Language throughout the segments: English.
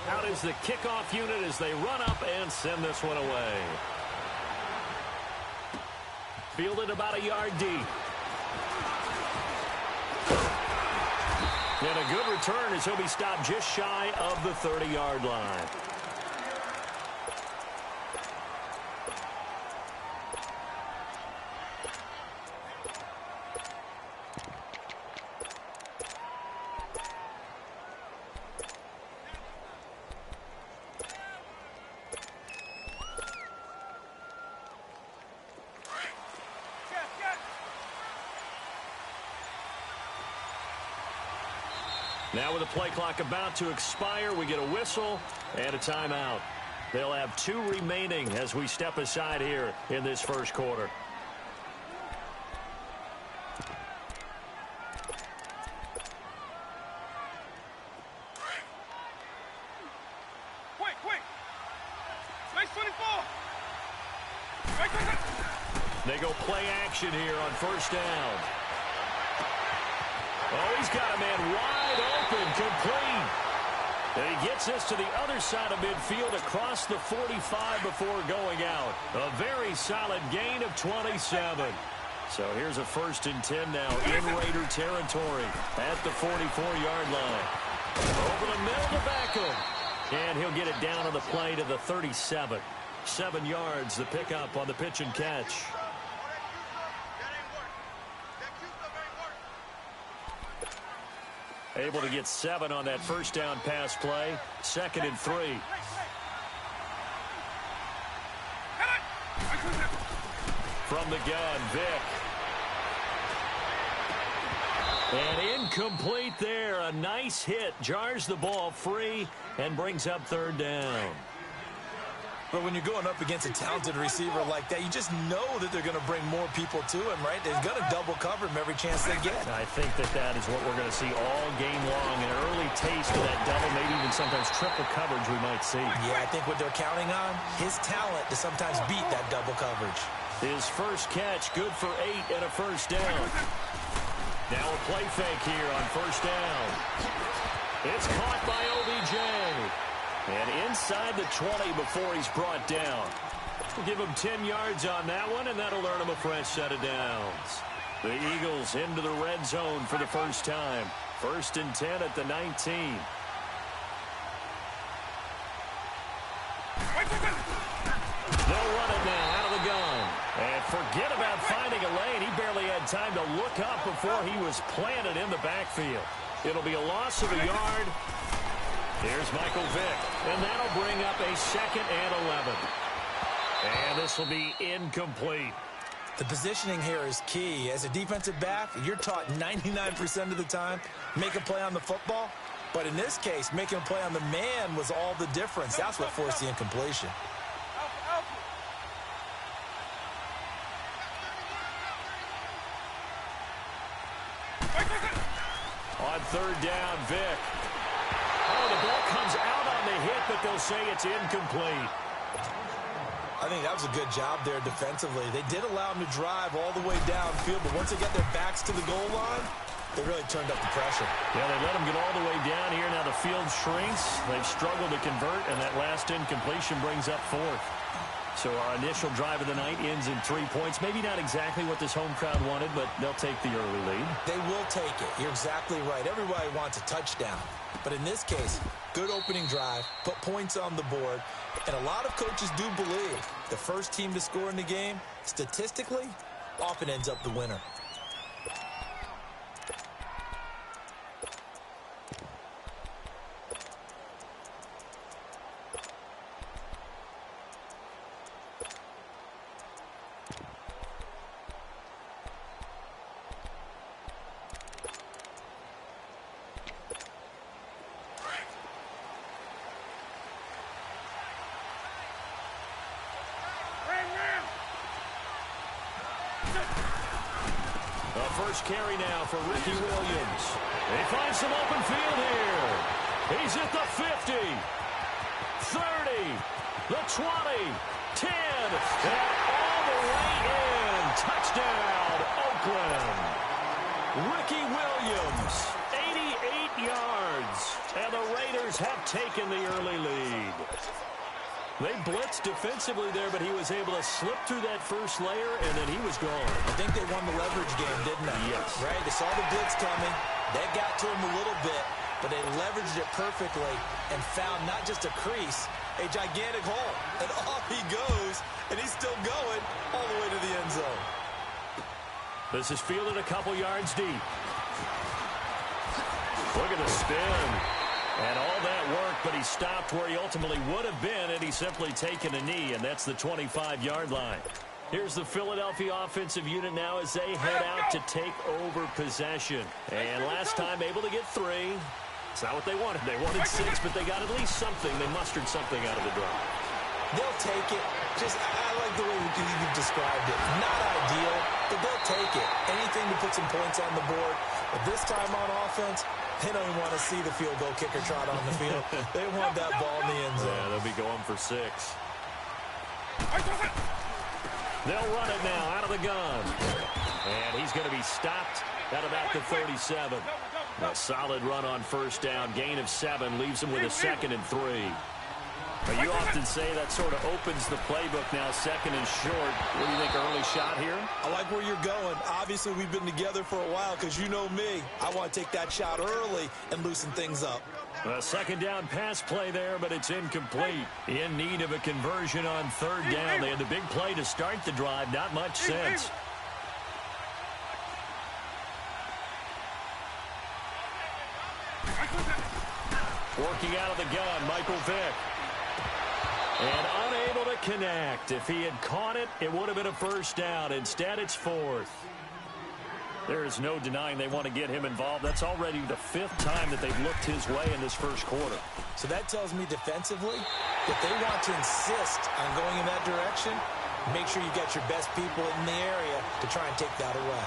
Out is the kickoff unit as they run up and send this one away. Fielded about a yard deep. And a good return as he'll be stopped just shy of the 30-yard line. Now with the play clock about to expire, we get a whistle and a timeout. They'll have 2 remaining as we step aside here in this first quarter. Quick! Space 24! They go play action here on first down. Oh, he's got a man wide open, complete. And he gets this to the other side of midfield across the 45 before going out. A very solid gain of 27. So here's a 1st and 10 now in Raider territory at the 44-yard line. Over the middle to Beckham. And he'll get it down on the play to the 37. 7 yards, the pickup on the pitch and catch. Able to get 7 on that first down pass play. 2nd and 3. From the gun, Vick. And incomplete there. A nice hit. Jars the ball free and brings up 3rd down. But when you're going up against a talented receiver like that, you just know that they're going to bring more people to him, right? They're going to double cover him every chance they get. I think that is what we're going to see all game long. An early taste of that double, maybe even sometimes triple coverage we might see. Yeah, I think what they're counting on, his talent to sometimes beat that double coverage. His first catch, good for 8 and a first down. Now a play fake here on first down. It's caught by OBJ. And inside the 20 before he's brought down. We'll give him 10 yards on that one, and that'll earn him a fresh set of downs. The Eagles into the red zone for the first time. 1st and 10 at the 19. They'll run it now out of the gun. And forget about finding a lane. He barely had time to look up before he was planted in the backfield. It'll be a loss of a yard. Here's Michael Vick, and that'll bring up a 2nd and 11. And this will be incomplete. The positioning here is key. As a defensive back, you're taught 99% of the time, make a play on the football. But in this case, making a play on the man was all the difference. That's what forced the incompletion. On 3rd down, Vick. Oh, the ball comes out on the hit, but they'll say it's incomplete. I think that was a good job there defensively. They did allow him to drive all the way downfield, but once they got their backs to the goal line, they really turned up the pressure. Yeah, they let him get all the way down here. Now the field shrinks. They've struggled to convert, and that last incompletion brings up 4th. So our initial drive of the night ends in 3 points. Maybe not exactly what this home crowd wanted, but they'll take the early lead. They will take it. You're exactly right. Everybody wants a touchdown. But in this case, good opening drive, put points on the board, and a lot of coaches do believe the first team to score in the game, statistically, often ends up the winner. First carry now for Ricky Williams. They find some open field here. He's at the 50, 30, the 20, 10, and all the way in. Touchdown, Oakland. Ricky Williams, 88 yards, and the Raiders Raiders have taken the early lead. They blitzed defensively there, but he was able to slip through that first layer, and then he was gone. I think they won the leverage game, didn't they? Yes. Right? They saw the blitz coming. They got to him a little bit, but they leveraged it perfectly and found not just a crease, a gigantic hole. And off he goes, and he's still going all the way to the end zone. This is fielded a couple yards deep. Look at the spin. And all that work, but he stopped where he ultimately would have been had he simply taken a knee, and that's the 25-yard line. Here's the Philadelphia offensive unit now as they head out to take over possession. And last time able to get 3. It's not what they wanted. They wanted 6, but they got at least something. They mustered something out of the drive. They'll take it. I like the way you've described it. Not ideal, but they'll take it. Anything to put some points on the board. But this time on offense, they don't even want to see the field goal kicker trot on the field. They want that ball in the end zone. Yeah, they'll be going for 6. They'll run it now out of the gun. And he's going to be stopped at about the 37. A solid run on first down. Gain of 7 leaves him with a 2nd and 3. But you often say that sort of opens the playbook now, 2nd and short. What do you think, early shot here? I like where you're going. Obviously, we've been together for a while because you know me. I want to take that shot early and loosen things up. A 2nd down pass play there, but it's incomplete. In need of a conversion on 3rd down. They had the big play to start the drive. Not much sense. Working out of the gun, Michael Vick. And unable to connect. If he had caught it, it would have been a first down. Instead, it's 4th. There is no denying they want to get him involved. That's already the 5th time that they've looked his way in this first quarter. So that tells me defensively that they want to insist on going in that direction. Make sure you got your best people in the area to try and take that away.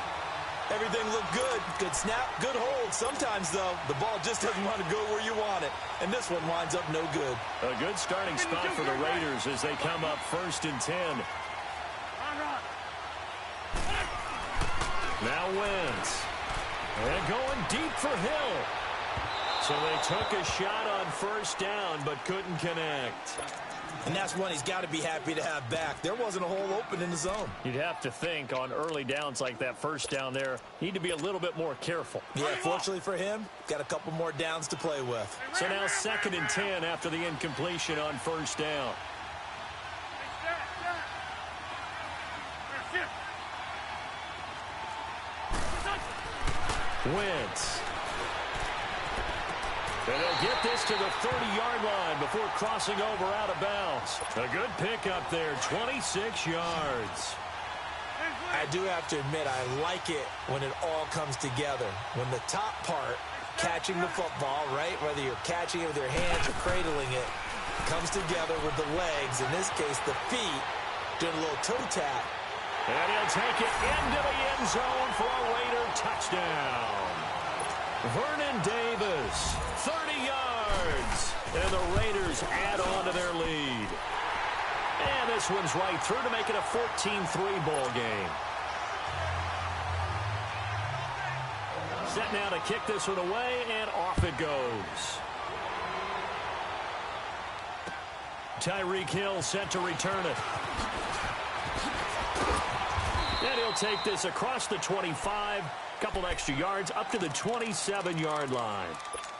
Everything looked good. Good snap, good hold. Sometimes, though, the ball just doesn't want to go where you want it. And this one winds up no good. A good starting spot for the Raiders as they come up 1st and 10. Now Wentz. And going deep for Hill. So they took a shot on first down but couldn't connect. And that's one he's got to be happy to have back. There wasn't a hole open in the zone. You'd have to think on early downs like that first down there, need to be a little bit more careful. Yeah, fortunately for him, got a couple more downs to play with. So now 2nd and 10 after the incompletion on first down. Wentz. And they'll get this to the 30-yard line before crossing over out of bounds. A good pickup there, 26 yards. I do have to admit, I like it when it all comes together. When the top part, catching the football, right, whether you're catching it with your hands or cradling it, comes together with the legs, in this case the feet, doing a little toe tap. And he'll take it into the end zone for a Raider touchdown. Vernon Davis, 30 yards. And the Raiders add on to their lead. And this one's right through to make it a 14-3 ball game. Set now to kick this one away, and off it goes. Tyreek Hill set to return it. And he'll take this across the 25, couple extra yards, up to the 27-yard line.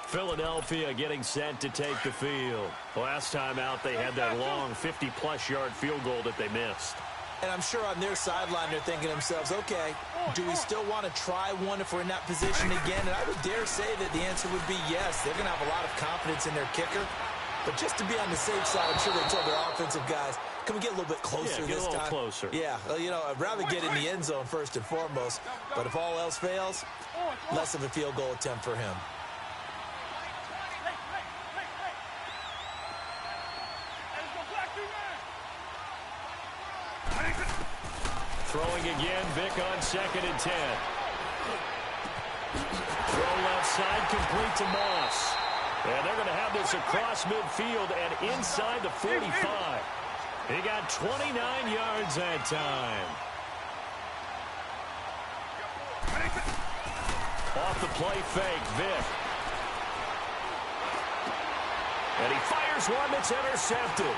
Philadelphia getting set to take the field. Last time out, they had that long 50-plus yard field goal that they missed. And I'm sure on their sideline, they're thinking to themselves, okay, do we still want to try one if we're in that position again? And I would dare say that the answer would be yes. They're going to have a lot of confidence in their kicker. But just to be on the safe side, I'm sure they told their offensive guys, can we get a little bit closer this time? Get a little closer. Yeah, well, you know, I'd rather get in the end zone first and foremost. But if all else fails, less of a field goal attempt for him. Throwing again, Vick on 2nd and 10. Throw left side, complete to Moss. And they're going to have this across midfield and inside the 45. He got 29 yards that time. Off the play fake, Vick. And he fires one that's intercepted.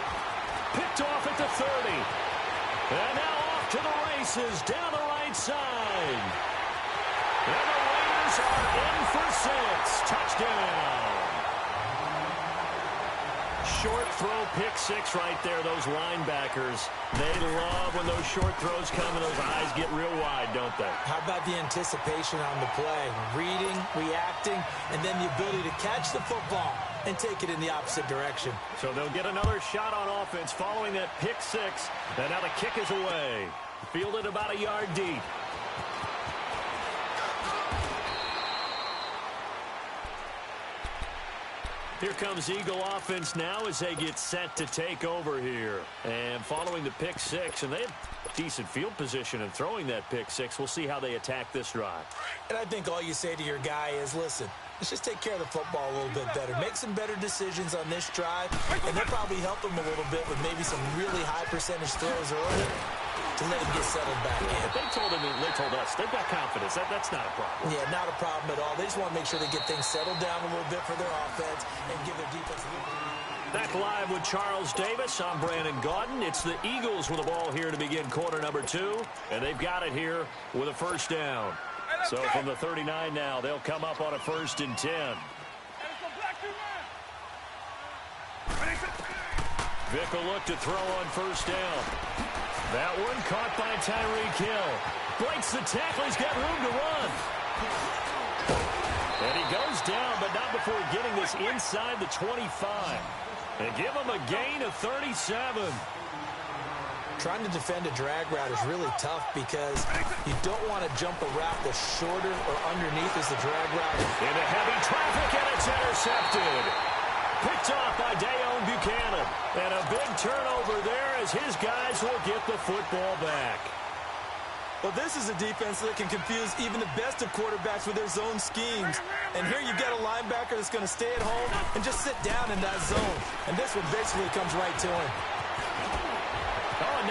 Picked off at the 30. And now off to the races down the right side. And the Raiders are in for 6. Touchdown. Short throw, pick 6 right there, those linebackers. They love when those short throws come and those eyes get real wide, don't they? How about the anticipation on the play? Reading, reacting, and then the ability to catch the football and take it in the opposite direction. So they'll get another shot on offense following that pick 6. And now the kick is away. Fielded about a yard deep. Here comes Eagle offense now as they get set to take over here. And following the pick 6, and they have decent field position in throwing that pick 6. We'll see how they attack this drive. And I think all you say to your guy is, listen, let's just take care of the football a little bit better. Make some better decisions on this drive, and they'll probably help him a little bit with maybe some really high percentage throws early to let him get settled back in. If they told us, they've got confidence. That's not a problem. Yeah, not a problem at all. They just want to make sure they get things settled down a little bit for their offense and give their defense a little bit. Back live with Charles Davis. I'm Brandon Gaudin. It's the Eagles with the ball here to begin quarter number 2, and they've got it here with a first down. So from the 39 now, they'll come up on a 1st and 10. Vick will look to throw on first down. That one caught by Tyreek Hill. Breaks the tackle. He's got room to run. And he goes down, but not before getting this inside the 25. And give him a gain of 37. Trying to defend a drag route is really tough because you don't want to jump a route that's shorter or underneath as the drag route. Into heavy traffic, and it's intercepted. Picked off by Dayon Buchanan. And a big turnover there as his guys will get the football back. Well, this is a defense that can confuse even the best of quarterbacks with their zone schemes. And here you've got a linebacker that's going to stay at home and just sit down in that zone. And this one basically comes right to him. Oh, and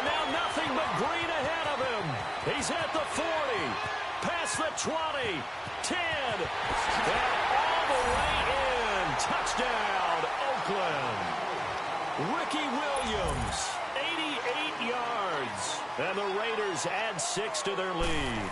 now nothing but green ahead of him. He's at the 40, past the 20, 10, and all the way in. Touchdown, Oakland. Ricky Williams, 88 yards. And the Raiders add 6 to their lead.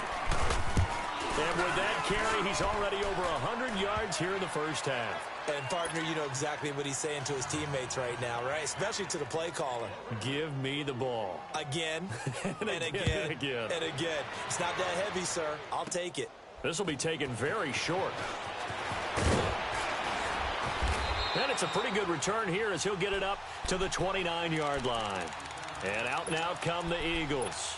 And with that carry, he's already over 100 yards here in the first half. And, partner, you know exactly what he's saying to his teammates right now, right? Especially to the play caller. Give me the ball. Again, and again, and again. and again. It's not that heavy, sir. I'll take it. This will be taken very short. And it's a pretty good return here as he'll get it up to the 29-yard line. And out come the Eagles.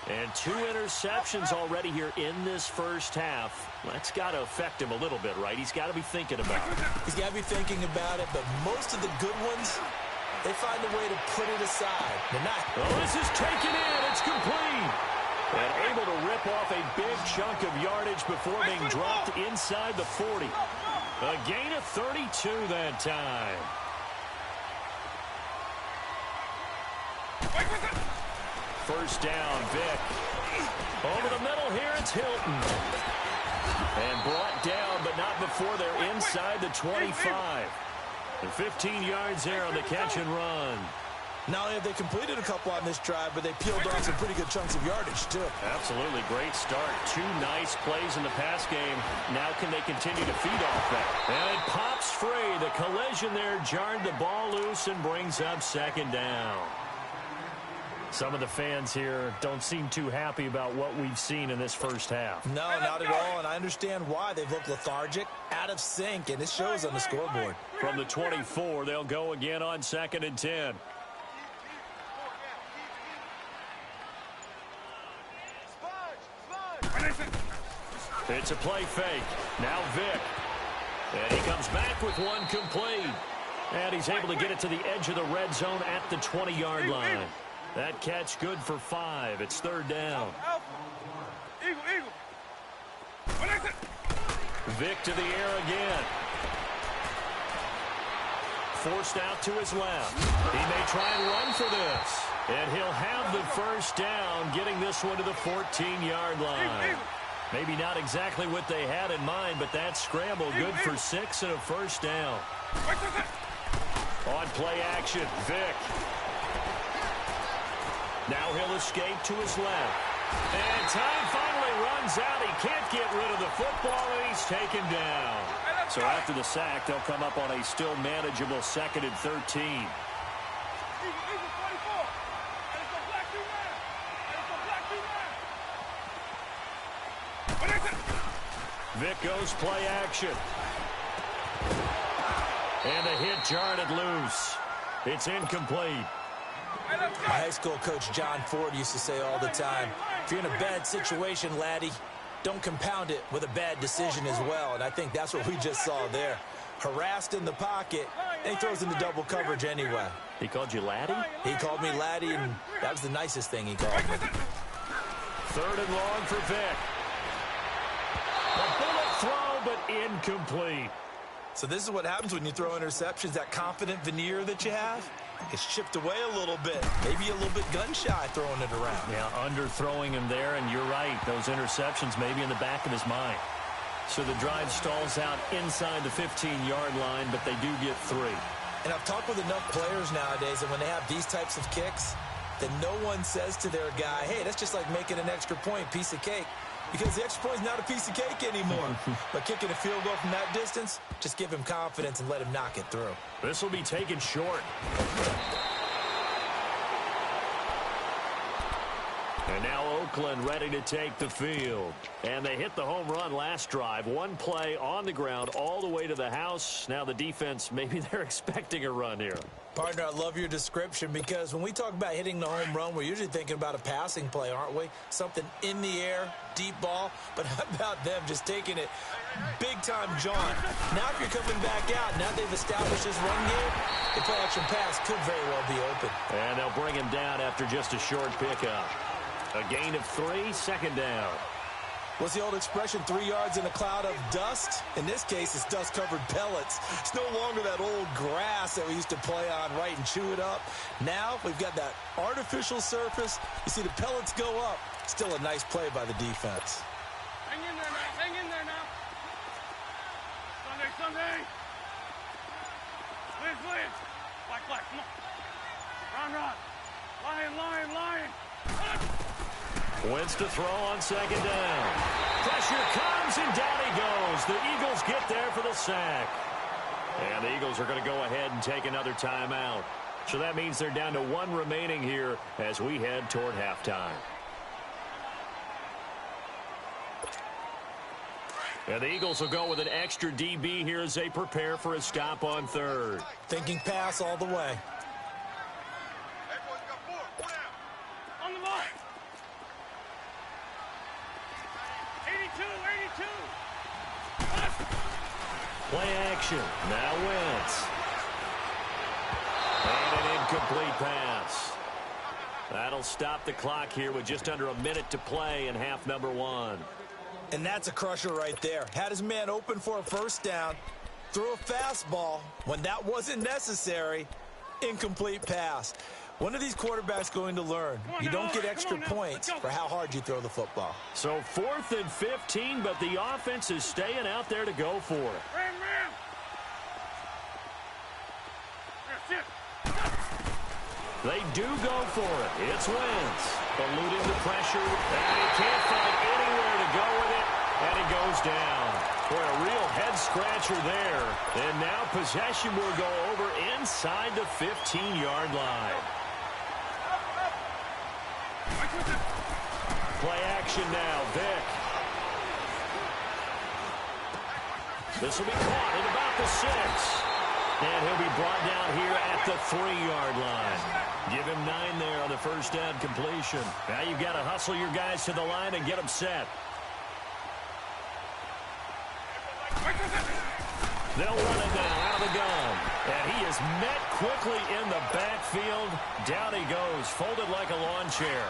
And 2 interceptions already here in this first half. That's got to affect him a little bit, right? He's got to be thinking about it. He's got to be thinking about it, but most of the good ones, they find a way to put it aside. They're not. Oh, this is taken in. It's complete. And able to rip off a big chunk of yardage before being dropped inside the 40. A gain of 32 that time. First down, Vick. Over the middle here, it's Hilton. And brought down, but not before they're inside the 25. And 15 yards there on the catch and run. Not only have they completed a couple on this drive, but they peeled off some pretty good chunks of yardage, too. Absolutely. Great start. 2 nice plays in the pass game. Now can they continue to feed off that? And it pops free. The collision there jarred the ball loose and brings up second down. Some of the fans here don't seem too happy about what we've seen in this first half. No, not at all, and I understand why. They've looked lethargic, out of sync, and it shows on the scoreboard. From the 24, they'll go again on 2nd and 10. It's a play fake. Now Vick. And he comes back with one complete. And he's able to get it to the edge of the red zone at the 20-yard line. That catch good for 5. It's 3rd down. Eagle. Vick to the air again. Forced out to his left. He may try and run for this. And he'll have the first down, getting this one to the 14-yard line. Maybe not exactly what they had in mind, but that scramble good for 6 and a first down. On play action, Vick. Now he'll escape to his left. And time finally runs out. He can't get rid of the football, and he's taken down. So after the sack, they'll come up on a still manageable 2nd and 13. Vick goes play action. And the hit jarred it loose. It's incomplete. My high school coach John Ford used to say all the time, if you're in a bad situation, laddie, don't compound it with a bad decision as well. And I think that's what we just saw there. Harassed in the pocket, and he throws into double coverage anyway. He called you laddie? He called me laddie, and that was the nicest thing he called me. 3rd and long for Vick. A bullet throw, but incomplete. So this is what happens when you throw interceptions. That confident veneer that you have, it's chipped away a little bit. Maybe a little bit gun-shy throwing it around. Yeah, underthrowing him there, and you're right. Those interceptions may be in the back of his mind. So the drive stalls out inside the 15-yard line, but they do get 3. And I've talked with enough players nowadays, and when they have these types of kicks, then no one says to their guy, hey, that's just like making an extra point, piece of cake. Because the extra point is not a piece of cake anymore. But kicking a field goal from that distance, just give him confidence and let him knock it through. This will be taken short. And now Oakland ready to take the field. And they hit the home run last drive. One play on the ground all the way to the house. Now the defense, maybe they're expecting a run here. Partner, I love your description because when we talk about hitting the home run, we're usually thinking about a passing play, aren't we? Something in the air, deep ball. But how about them just taking it big-time jaunt? Now if you're coming back out, now they've established this run game, the play-action pass could very well be open. And they'll bring him down after just a short pickup. A gain of 3, 2nd down. What's the old expression, 3 yards in a cloud of dust? In this case, it's dust-covered pellets. It's no longer that old grass that we used to play on, right, and chew it up. Now we've got that artificial surface. You see the pellets go up. Still a nice play by the defense. Hang in there now. Hang in there now. Sunday. Liz. Black. Come on. Run. Lion. Wentz to throw on 2nd down. Pressure comes, and down he goes. The Eagles get there for the sack. And the Eagles are going to go ahead and take another timeout. So that means they're down to 1 remaining here as we head toward halftime. And the Eagles will go with an extra DB here as they prepare for a stop on 3rd. Thinking pass all the way. On the line. 82. Play action. Now Wentz. And an incomplete pass. That'll stop the clock here with just under a minute to play in half number 1. And that's a crusher right there. Had his man open for a first down. Threw a fastball when that wasn't necessary. Incomplete pass. When are these quarterbacks going to learn? You don't get extra points for how hard you throw the football. So 4th and 15, but the offense is staying out there to go for it. Ram. They do go for it. It's Wentz. Eluding the pressure, and he can't find anywhere to go with it, and it goes down. For a real head-scratcher there. And now possession will go over inside the 15-yard line. Play action now, Vick. This will be caught at about the 6. And he'll be brought down here at the 3-yard line. Give him 9 there on the first down completion. Now you've got to hustle your guys to the line and get them set. They'll run it now out of the gun. And he is met quickly in the backfield. Down he goes, folded like a lawn chair.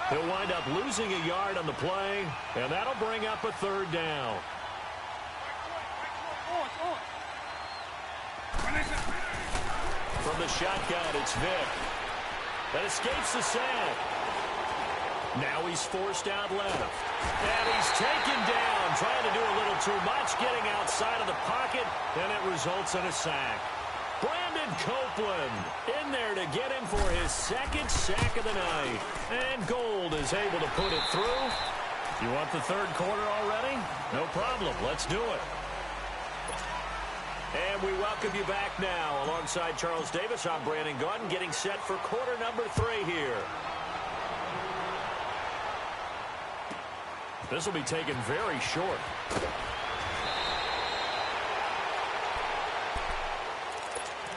He'll wind up losing a yard on the play, and that'll bring up a 3rd down. From the shotgun, it's Vick. That escapes the sack. Now he's forced out left. And he's taken down, trying to do a little too much, getting outside of the pocket, and it results in a sack. Brandon Copeland in there to get him for his second sack of the night. And Gold is able to put it through. You want the third quarter already? No problem. Let's do it. And we welcome you back now. Alongside Charles Davis, I'm Brandon Gaudin, getting set for quarter number 3 here. This will be taken very short.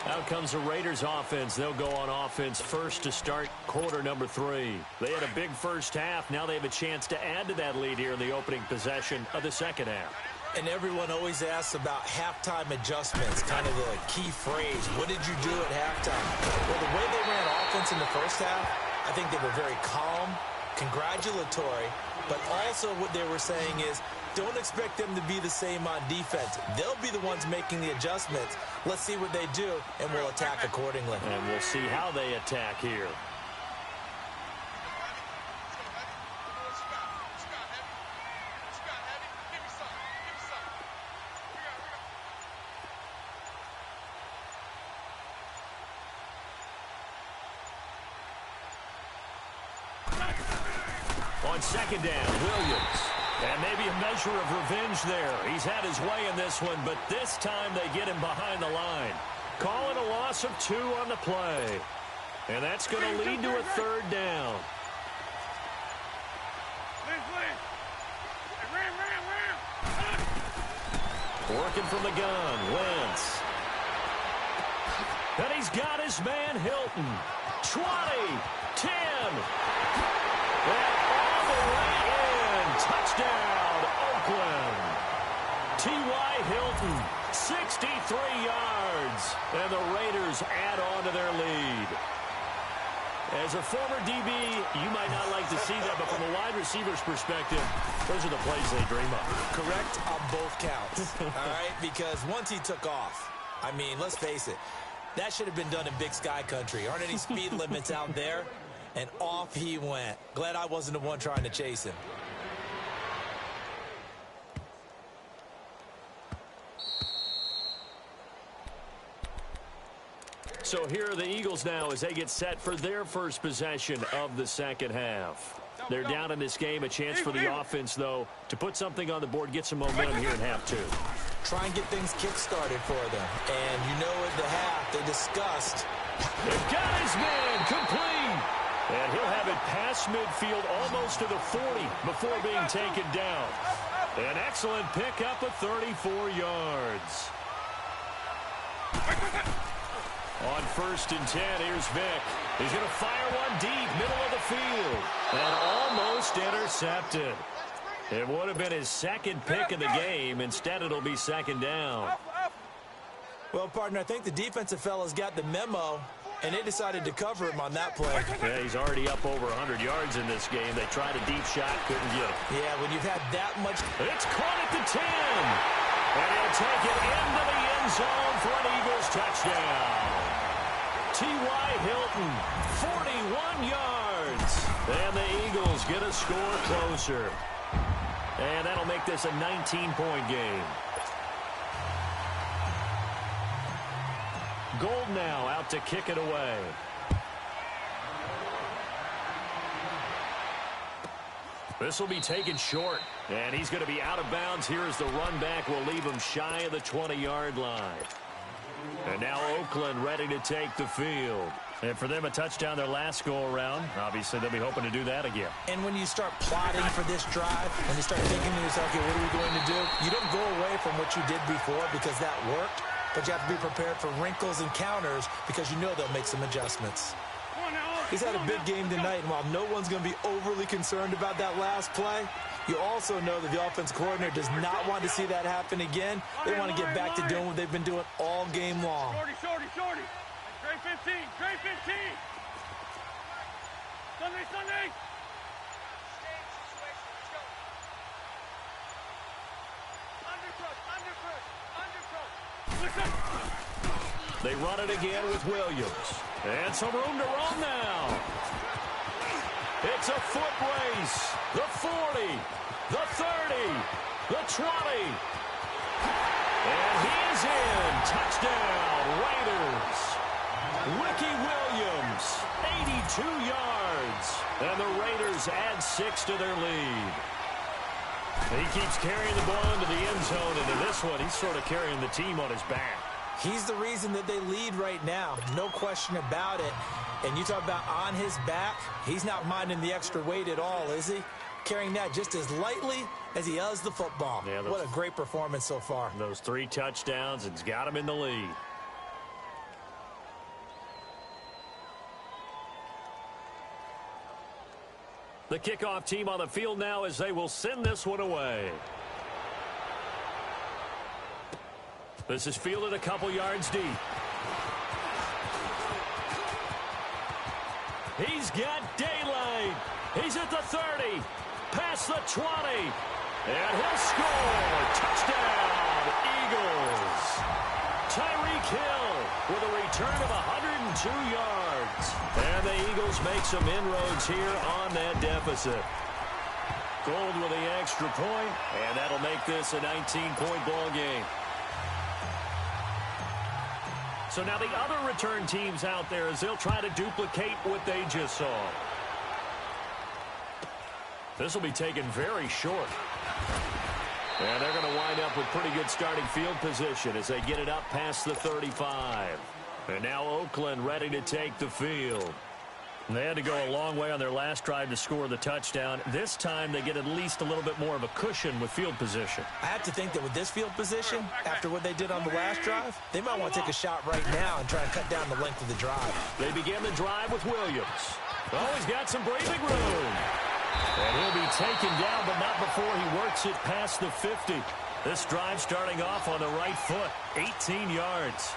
Out comes the Raiders offense. They'll go on offense first to start quarter number 3. They had a big first half. Now they have a chance to add to that lead here in the opening possession of the second half. And everyone always asks about halftime adjustments, kind of the key phrase. What did you do at halftime? Well, the way they ran offense in the first half, I think they were very calm, congratulatory, but also what they were saying is, don't expect them to be the same on defense. They'll be the ones making the adjustments. Let's see what they do, and we'll attack accordingly. And we'll see how they attack here. On second down, Williams. And maybe a measure of revenge there. He's had his way in this one, but this time they get him behind the line. Call it a loss of 2 on the play. And that's going to lead to a third down. Working from the gun, Wentz. And he's got his man, Hilton. 20, 10. And all the way in. Touchdown, Oakland. T.Y. Hilton, 63 yards. And the Raiders add on to their lead. As a former DB, you might not like to see that, but from a wide receiver's perspective, those are the plays they dream of. Correct on both counts, all right? Because once he took off, I mean, let's face it, that should have been done in Big Sky Country. Aren't any speed limits out there? And off he went. Glad I wasn't the one trying to chase him. So here are the Eagles now as they get set for their first possession of the second half. They're down in this game. A chance for the offense, though, to put something on the board, get some momentum here in half 2. Try and get things kick-started for them. And you know at the half, they discussed. They've got his man complete. And he'll have it past midfield almost to the 40 before being taken down. An excellent pickup of 34 yards. On 1st and 10, here's Vick. He's going to fire one deep, middle of the field. And almost intercepted. It would have been his second pick in the game. Instead, it'll be second down. Well, partner, I think the defensive fellas got the memo, and they decided to cover him on that play. Yeah, he's already up over 100 yards in this game. They tried a deep shot, couldn't get him. Yeah, when you've had that much. It's caught at the 10. And he'll take it into the end zone for an Eagles touchdown. T.Y. Hilton, 41 yards. And the Eagles get a score closer. And that'll make this a 19-point game. Gold now out to kick it away. This will be taken short. And he's going to be out of bounds here as the run back will leave him shy of the 20-yard line. And now Oakland ready to take the field. And for them, a touchdown their last go-around. Obviously, they'll be hoping to do that again. And when you start plotting for this drive, when you start thinking to yourself, okay, what are we going to do? You don't go away from what you did before because that worked. But you have to be prepared for wrinkles and counters because you know they'll make some adjustments. He's had a big game tonight, and while no one's going to be overly concerned about that last play, you also know that the offense coordinator does not want to see that happen again. They want to get back to doing what they've been doing all game long. Shorty. Grade 15. Sunday. They run it again with Williams. And some room to run now. It's a foot race. The 40, the 30, the 20. And he is in. Touchdown, Raiders. Ricky Williams, 82 yards. And the Raiders add 6 to their lead. He keeps carrying the ball into the end zone, and in this one, he's sort of carrying the team on his back. He's the reason that they lead right now. No question about it. And you talk about on his back, he's not minding the extra weight at all, is he? Carrying that just as lightly as he does the football. Yeah, what a great performance so far. Those 3 touchdowns, it's got him in the lead. The kickoff team on the field now as they will send this one away. This is fielded a couple yards deep. He's got daylight. He's at the 30. Past the 20. And he'll score. Touchdown, Eagles. Tyreek Hill with a return of 102 yards. And the Eagles make some inroads here on that deficit. Gold with the extra point, and that'll make this a 19-point ball game. So now the other return teams out there as they'll try to duplicate what they just saw. This will be taken very short. And they're going to wind up with pretty good starting field position as they get it up past the 35. And now Oakland ready to take the field. They had to go a long way on their last drive to score the touchdown. This time they get at least a little bit more of a cushion with field position. I have to think that with this field position, after what they did on the last drive, they might want to take a shot right now and try and cut down the length of the drive. They begin the drive with Williams. Oh, he's got some breathing room. And he'll be taken down, but not before he works it past the 50. This drive starting off on the right foot, 18 yards.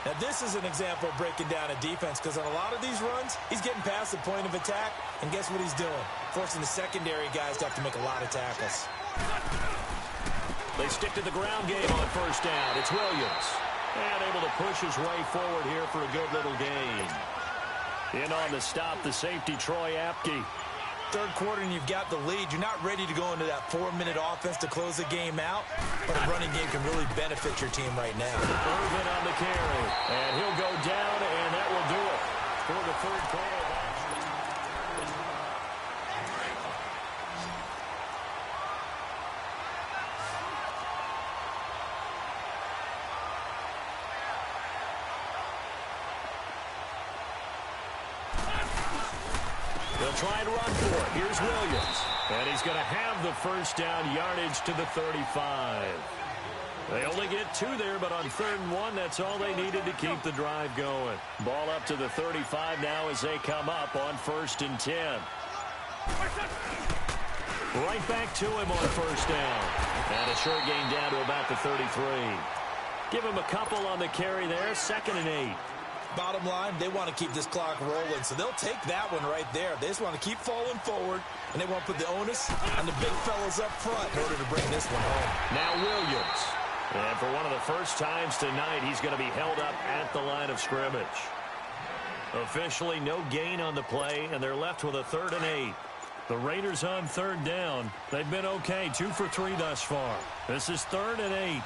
Now, this is an example of breaking down a defense because on a lot of these runs, he's getting past the point of attack, and guess what he's doing? Forcing the secondary guys to have to make a lot of tackles. They stick to the ground game on first down. It's Williams. And able to push his way forward here for a good little gain. In on the stop, the safety, Troy Apke. Third quarter and you've got the lead. You're not ready to go into that 4-minute offense to close the game out, but a running game can really benefit your team right now. Irvin on the carry, and he'll go down, and that will do it for the third quarter. They'll try and run for it. Here's Williams. And he's going to have the first down yardage to the 35. They only get 2 there, but on 3rd and 1, that's all they needed to keep the drive going. Ball up to the 35 now as they come up on 1st and 10. Right back to him on first down. And a short gain down to about the 33. Give him a couple on the carry there. 2nd and 8. Bottom line, they want to keep this clock rolling, so they'll take that one right there. They just want to keep falling forward, and they want to put the onus on the big fellas up front in order to bring this one home. Now Williams. And for one of the first times tonight, he's going to be held up at the line of scrimmage. Officially no gain on the play, and they're left with a 3rd and 8. The Raiders on 3rd down. They've been okay, 2 for 3 thus far. This is 3rd and 8.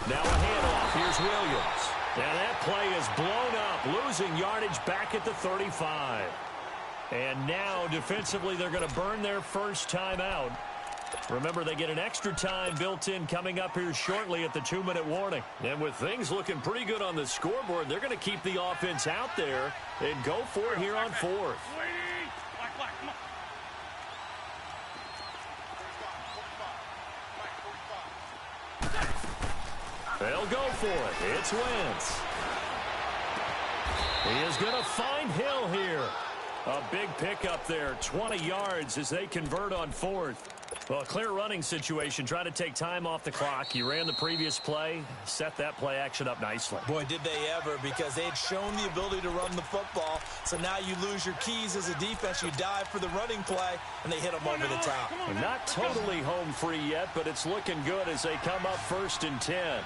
Now a handoff. Here's Williams. And that play is blown up, losing yardage back at the 35. And now, defensively, they're going to burn their first time out. Remember, they get an extra time built in coming up here shortly at the 2-minute warning. And with things looking pretty good on the scoreboard, they're going to keep the offense out there and go for it here on 4th. They'll go for it. It's Wentz. He is going to find Hill here. A big pickup there, 20 yards as they convert on 4th. Well, a clear running situation, trying to take time off the clock. You ran the previous play, set that play action up nicely. Boy, did they ever, because they had shown the ability to run the football. So now you lose your keys as a defense. You dive for the running play, and they hit them over the top. Not totally home free yet, but it's looking good as they come up 1st and 10.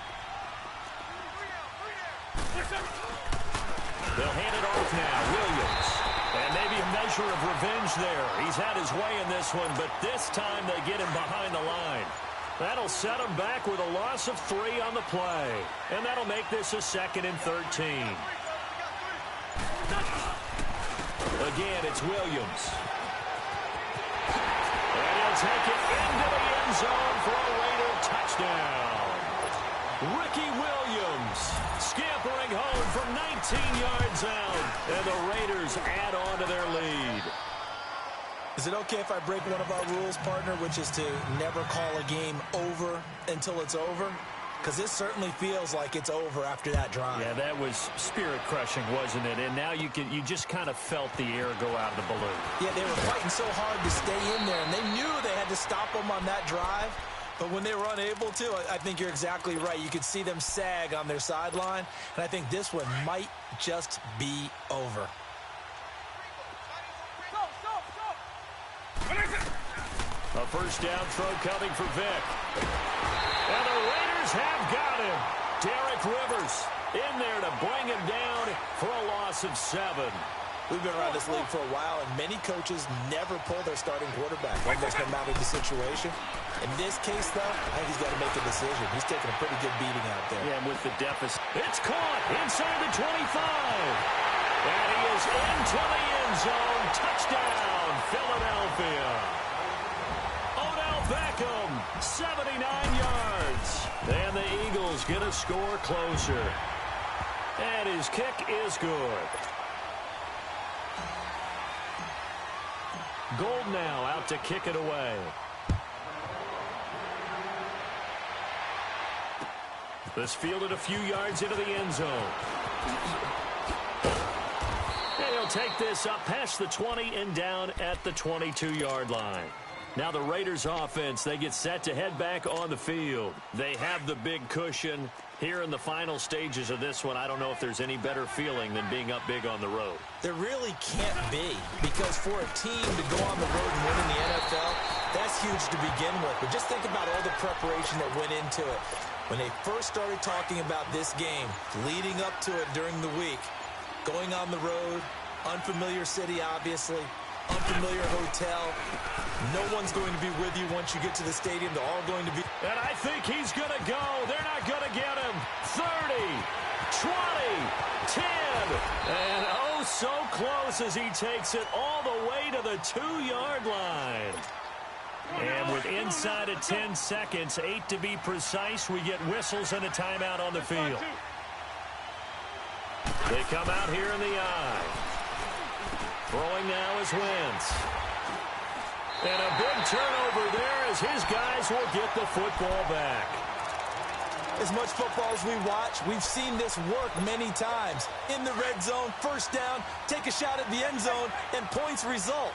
They'll hand it off now. Williams. And maybe a measure of revenge there. He's had his way in this one, but this time they get him behind the line. That'll set him back with a loss of 3 on the play. And that'll make this a 2nd and 13. Again, it's Williams. And he'll take it into the end zone for a Raider touchdown. Ricky Williams scampering home from 19 yards out. And the Raiders add on to their lead. Is it okay if I break one of our rules, partner, which is to never call a game over until it's over? Because this certainly feels like it's over after that drive. Yeah, that was spirit-crushing, wasn't it? And now you just kind of felt the air go out of the balloon. Yeah, they were fighting so hard to stay in there, and they knew they had to stop them on that drive. But when they were unable to, I think you're exactly right. You could see them sag on their sideline, and I think this one might just be over. A first down throw coming for Vick. And the Raiders have got him. Derek Rivers in there to bring him down for a loss of 7. We've been around this league for a while, and many coaches never pull their starting quarterback, almost no matter the situation. In this case, though, I think he's got to make a decision. He's taking a pretty good beating out there. Yeah, and with the deficit. It's caught inside the 25. And he is into the end zone. Touchdown, Philadelphia. Odell Beckham, 79 yards. And the Eagles get a score closer. And his kick is good. Gold now out to kick it away. This fielded a few yards into the end zone. And he'll take this up past the 20 and down at the 22-yard line. Now the Raiders offense, they get set to head back on the field. They have the big cushion. Here in the final stages of this one, I don't know if there's any better feeling than being up big on the road. There really can't be, because for a team to go on the road and win in the NFL, that's huge to begin with. But just think about all the preparation that went into it. When they first started talking about this game, leading up to it during the week, going on the road, unfamiliar city, obviously, unfamiliar hotel. No one's going to be with you once you get to the stadium. They're all going to be. And I think he's going to go. They're not going to get him. 30, 20, 10. And oh, so close as he takes it all the way to the 2-yard line. And with inside of 10 seconds, 8 to be precise, we get whistles and a timeout on the field. They come out here in the eye. Throwing now is Wentz. And a big turnover there as his guys will get the football back. As much football as we watch, we've seen this work many times. In the red zone, first down, take a shot at the end zone, and points result.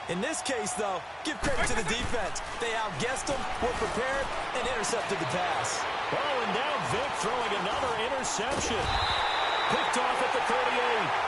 In this case, though, give credit to the defense. They outguessed them, were prepared, and intercepted the pass. Oh, and now Vick throwing another interception. Picked off at the 38.